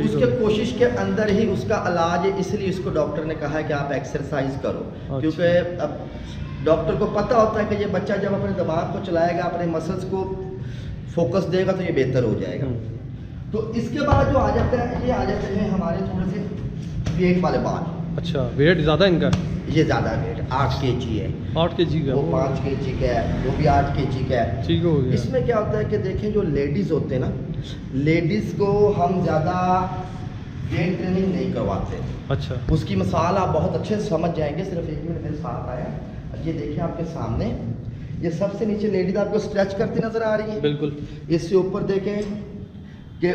اس کے کوشش کے اندر ہی اس کا علاج ہے، اس لیے اس کو ڈاکٹر نے کہا ہے کہ آپ ایکسرسائز کرو، کیونکہ اب ڈاکٹر کو پتہ ہوتا ہے کہ یہ بچہ جب اپنے دماغ کو چلائے گا، اپنے مسلس کو فوکس دے گا تو یہ بہتر ہو جائے گا۔ تو اس کے بعد جو آ جاتا ہے، یہ آ جاتے ہیں ہمارے تھوڑے سے ویٹ والے بال۔ اچھا، ویٹ زیادہ ان کا؟ یہ زیادہ ویٹ 8 kg ہے۔ 8 kg کا؟ وہ 5 kg کا ہے، وہ بھی 8 kg کا ہے۔ ٹھیک ہو گیا۔ اس میں کیا ہوتا ہے کہ دیکھیں جو لیڈیز ہوتے ہیں نا، لیڈیز کو ہم زیادہ ویٹ ٹریننگ نہیں کرواتے۔ اچھا، اس کی مثال آپ بہت اچھے سے سمجھ جائیں گے، صرف 1 منٹ میرے ساتھ آیا۔ یہ دیکھیں آپ کے سامنے، یہ سب سے نیچے لیڈیز آپ کو اسٹریچ کرتی نظر آ رہی ہے، بالکل۔ اس سے اوپر دیکھیں کہ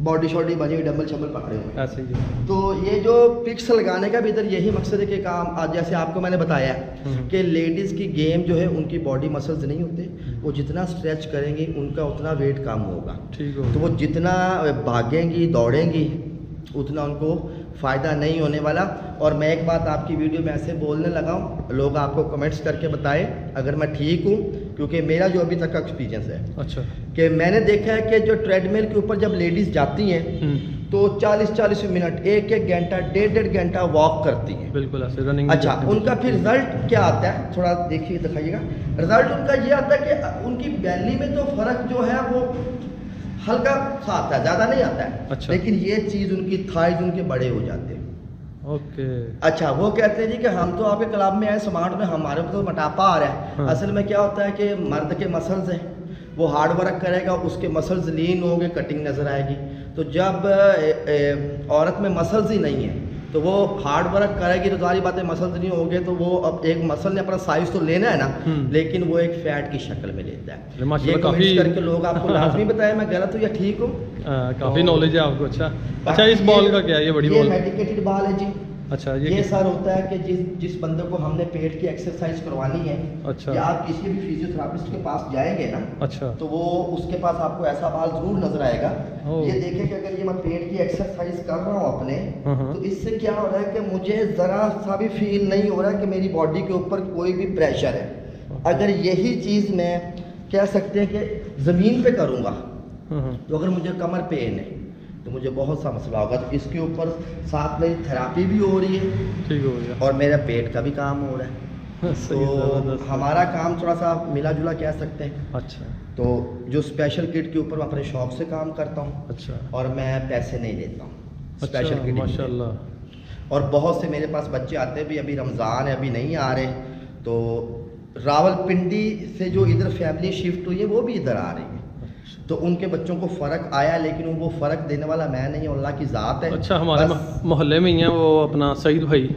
باڈی شاڈی بنی ہوئی، ڈمبل شمبل پکڑے ہوئے ایسے ہی ہے۔ تو یہ جو پکس لگانے کا بھی ادھر یہی مقصد ہے کہ کام، آج جیسے آپ کو میں نے بتایا کہ لیڈیز کی گیم جو ہے، ان کی باڈی مسلز نہیں ہوتے، وہ جتنا اسٹریچ کریں گی ان کا اتنا ویٹ کم ہوگا۔ ٹھیک ہو۔ تو وہ جتنا بھاگیں گی دوڑیں گی اتنا ان کو فائدہ نہیں ہونے والا۔ اور میں ایک بات آپ کی ویڈیو میں ایسے بولنے لگا ہوں، لوگ آپ کو کمنٹس کر کے بتائیں اگر میں ٹھیک ہوں، کیونکہ میرا جو ابھی تک کا ایکسپیرینس ہے، اچھا، کہ کہ میں نے دیکھا ہے کہ جو ٹریڈ مل کے اوپر جب لیڈیز جاتی ہیں تو 40 منٹ، 1 گھنٹہ، 1.5 گھنٹہ واک کرتی ہیں، بالکل ایسے رننگ۔ اچھا، ان کا پھر رزلٹ کیا آتا ہے تھوڑا دیکھیے، دکھائیے گا۔ رزلٹ ان کا یہ آتا ہے کہ ان کی بیلی میں تو فرق جو ہے وہ ہلکا سا آتا ہے، زیادہ نہیں آتا ہے۔ اچھا، لیکن یہ چیز ان کی تھائز ان کے بڑے ہو جاتے ہیں۔ اوکے، اچھا، وہ کہتے ہیں جی کہ ہم تو آپ کے کلب میں آئے سمارٹ میں، ہمارے کو تو موٹاپا آ رہا ہے۔ اصل میں کیا ہوتا ہے کہ مرد کے مسلز ہیں، وہ ہارڈ ورک کرے گا، اس کے مسلز لین ہوں گے، کٹنگ نظر آئے گی۔ تو جب عورت میں مسلز ہی نہیں ہیں تو وہ ہارڈ ورک کرے گی تو ساری باتیں مسلز نہیں ہوں گے، تو وہ اب ایک مسل نے اپنا سائز تو لینا ہے نا، لیکن وہ ایک فیٹ کی شکل میں لیتا ہے۔ یہ کمنٹس کر کے لوگ آپ کو لازمی بتائیں میں غلط ہوں یا ٹھیک ہوں۔ کافی نالج ہے آپ کو۔ اچھا اچھا، اس بال کا کیا ہے؟ یہ بڑی بال؟ یہ میڈیکیٹڈ بال ہے جی۔ اچھا، یہ سر ہوتا ہے کہ جس بندے کو ہم نے پیٹ کی ایکسرسائز کروانی ہے، اچھا، یا آپ کسی بھی فزیو تھراپسٹ کے پاس جائیں گے نا، اچھا، تو وہ اس کے پاس آپ کو ایسا بال ضرور نظر آئے گا۔ یہ دیکھیں کہ اگر یہ میں پیٹ کی ایکسرسائز کر رہا ہوں اپنے، تو اس سے کیا ہو رہا ہے کہ مجھے ذرا سا بھی فیل نہیں ہو رہا کہ میری باڈی کے اوپر کوئی بھی پریشر ہے۔ اگر یہی چیز میں کہہ سکتے ہیں کہ زمین پہ کروں گا تو اگر مجھے کمر پین ہے تو مجھے بہت سا مسئلہ ہوگا، تو اس کے اوپر ساتھ میری تھراپی بھی ہو رہی ہے، ٹھیک ہو گیا، اور میرا پیٹ کا بھی کام ہو رہا ہے۔ تو ہمارا کام تھوڑا سا ملا جلا کہہ سکتے ہیں۔ اچھا، تو جو اسپیشل کٹ کے اوپر میں اپنے شوق سے کام کرتا ہوں، اچھا، اور میں پیسے نہیں لیتا ہوں اسپیشل کٹ۔ ماشاء اللہ۔ اور بہت سے میرے پاس بچے آتے ہیں بھی، ابھی رمضان ہے، ابھی نہیں آ رہے، تو راول پنڈی سے جو ادھر فیملی شفٹ ہوئی ہے وہ بھی ادھر آ رہی ہے، تو ان کے بچوں کو فرق آیا، لیکن وہ فرق دینے والا میں نہیں ہوں، اللہ کی ذات ہے۔ اچھا، ہمارے محلے میں ہی ہیں وہ اپنا سعید بھائی،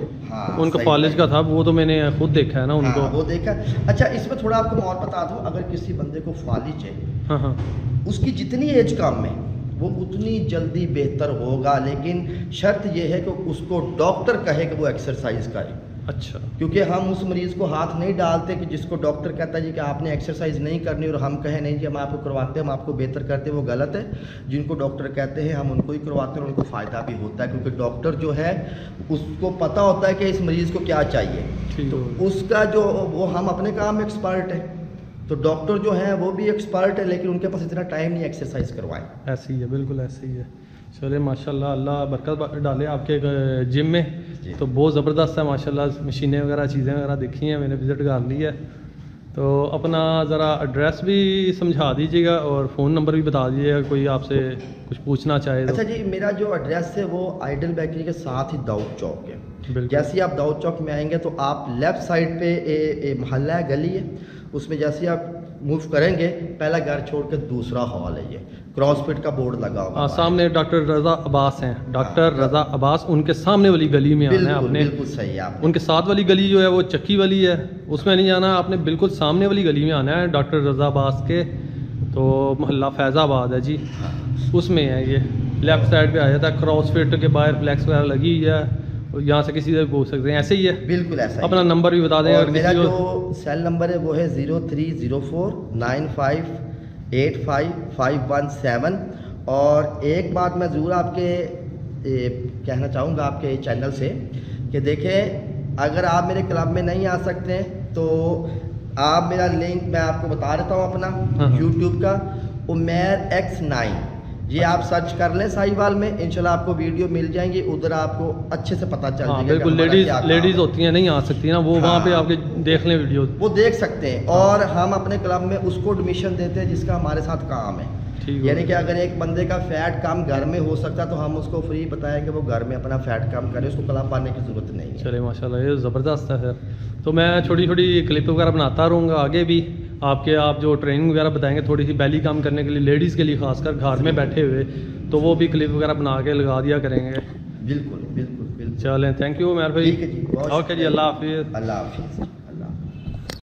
ان کا فالج کا تھا، وہ تو میں نے خود دیکھا ہے نا ان کو، وہ دیکھا۔ اچھا، اس میں تھوڑا آپ کو اور بتا دوں، اگر کسی بندے کو فالج ہے، اس کی جتنی ایج کم ہے وہ اتنی جلدی بہتر ہوگا، لیکن شرط یہ ہے کہ اس کو ڈاکٹر کہے کہ وہ ایکسرسائز کرے۔ اچھا، کیونکہ ہم اس مریض کو ہاتھ نہیں ڈالتے کہ جس کو ڈاکٹر کہتا ہے جی کہ آپ نے ایکسرسائز نہیں کرنی، اور ہم کہیں نہیں جی ہم آپ کو کرواتے ہیں، ہم آپ کو بہتر کرتے ہیں، وہ غلط ہے۔ جن کو ڈاکٹر کہتے ہیں ہم ان کو ہی کرواتے ہیں، اور ان کو فائدہ بھی ہوتا ہے، کیونکہ ڈاکٹر جو ہے اس کو پتہ ہوتا ہے کہ اس مریض کو کیا چاہیے، تو اس کا جو وہ ہم اپنے کام میں ایکسپرٹ ہیں، تو ڈاکٹر جو ہیں وہ بھی ایکسپرٹ ہے، لیکن ان کے پاس اتنا ٹائم نہیں ایکسرسائز کروائیں۔ ایسے ہی ہے، بالکل ایسے ہی ہے۔ چلے ماشاء اللہ، اللہ برکت ڈالے آپ کے جم میں، تو بہت زبردست ہے ماشاء اللہ، مشینیں وغیرہ چیزیں وغیرہ دیکھی ہیں میں نے، وزٹ کر لی ہے۔ تو اپنا ذرا ایڈریس بھی سمجھا دیجیے گا اور فون نمبر بھی بتا دیجیے گا، کوئی آپ سے کچھ پوچھنا چاہے تو۔ اچھا جی، میرا جو ایڈریس ہے وہ آئیڈل بیکری کے ساتھ ہی داؤد چوک ہے۔ جیسے ہی آپ داؤد چوک میں آئیں گے تو آپ لیفٹ سائڈ پہ محلہ ہے، گلی ہے، اس میں جیسے ہی آپ موو کریں گے، پہلا گھر چھوڑ کے دوسرا ہال ہے، یہ کراس فٹ کا بورڈ لگا ہوگا سامنے۔ ڈاکٹر رضا عباس ہیں، ڈاکٹر رضا عباس، ان کے سامنے والی گلی میں آنا ہے آپ نے، بالکل صحیح ہے۔ ان کے ساتھ والی گلی جو ہے وہ چکی والی ہے، اس میں نہیں جانا، آپ نے بالکل سامنے والی گلی میں آنا ہے ڈاکٹر رضا عباس کے، تو محلہ فیض آباد ہے جی، اس میں ہے یہ، لیفٹ سائڈ پہ آ جاتا ہے، کراس فٹ کے باہر فلیکس وغیرہ لگی ہے، یہاں سے کسی سے بھی پوچھ سکتے ہیں، ایسے ہی ہے، بالکل ایسا۔ اپنا نمبر بھی بتا دیں۔ اور میرا جو سیل نمبر ہے وہ ہے 0304 95 85 اور ایک بات میں ضرور آپ کے کہنا چاہوں گا آپ کے چینل سے کہ دیکھیں، اگر آپ میرے کلب میں نہیں آ سکتے ہیں تو آپ میرا لنک میں آپ کو بتا دیتا ہوں اپنا یوٹیوب کا، عمیر X9، یہ آپ سرچ کر لیں ساہیوال میں، انشاءاللہ آپ کو ویڈیو مل جائیں گی، ادھر آپ کو اچھے سے پتہ چل جائے گا۔ بالکل، لیڈیز ہوتی ہیں نہیں آ سکتی نا، وہ وہاں پہ آپ کے دیکھ لیں ویڈیو، وہ دیکھ سکتے ہیں۔ اور ہم اپنے کلب میں اس کو ایڈمیشن دیتے ہیں جس کا ہمارے ساتھ کام ہے، یعنی کہ اگر ایک بندے کا فیٹ کم گھر میں ہو سکتا ہے تو ہم اس کو فری بتائیں کہ وہ گھر میں اپنا فیٹ کم کرے، اس کو کلب آنے کی ضرورت نہیں ہے۔ چلے ماشاءاللہ، یہ زبردست ہے سر۔ تو میں چھوٹی چھوٹی کلپ وغیرہ بناتا رہوں گا آگے بھی، آپ جو ٹریننگ وغیرہ بتائیں گے تھوڑی سی بیلی کام کرنے کے لیے، لیڈیز کے لیے خاص کر گھر میں بیٹھے ہوئے، تو وہ بھی کلپ وغیرہ بنا کے لگا دیا کریں گے۔ بالکل بالکل بالکل، چلیں، تھینک یو عمیر بھائی۔ ٹھیک ہے جی، اوکے جی، اللہ حافظ۔ اللہ حافظ۔